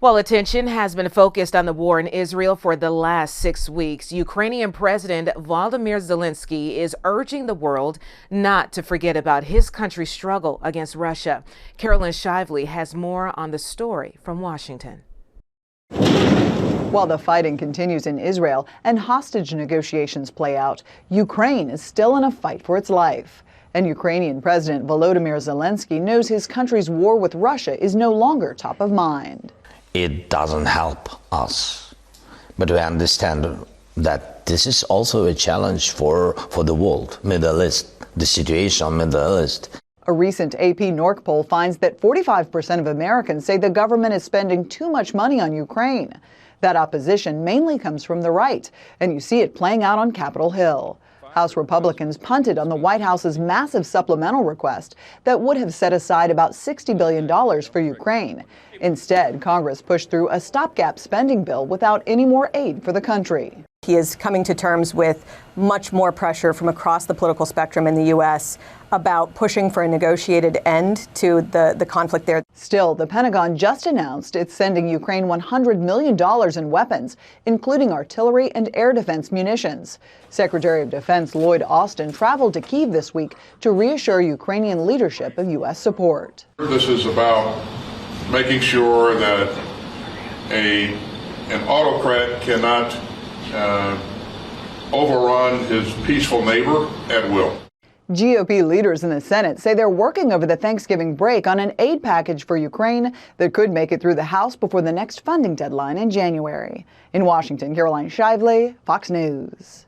While attention has been focused on the war in Israel for the last 6 weeks, Ukrainian President Volodymyr Zelensky is urging the world not to forget about his country's struggle against Russia. Carolyn Shively has more on the story from Washington. While the fighting continues in Israel and hostage negotiations play out, Ukraine is still in a fight for its life. And Ukrainian President Volodymyr Zelensky knows his country's war with Russia is no longer top of mind. It doesn't help us, but we understand that this is also a challenge for the world, Middle East, the situation in Middle East. A recent AP NORC poll finds that 45% of Americans say the government is spending too much money on Ukraine. That opposition mainly comes from the right, and you see it playing out on Capitol Hill. House Republicans punted on the White House's massive supplemental request that would have set aside about $60 billion for Ukraine. Instead, Congress pushed through a stopgap spending bill without any more aid for the country. He is coming to terms with much more pressure from across the political spectrum in the U.S. about pushing for a negotiated end to the conflict there. Still, the Pentagon just announced it's sending Ukraine $100 million in weapons, including artillery and air defense munitions. Secretary of Defense Lloyd Austin traveled to Kyiv this week to reassure Ukrainian leadership of U.S. support. This is about making sure that an autocrat cannot overrun his peaceful neighbor at will. GOP leaders in the Senate say they're working over the Thanksgiving break on an aid package for Ukraine that could make it through the House before the next funding deadline in January. In Washington, Caroline Shively, Fox News.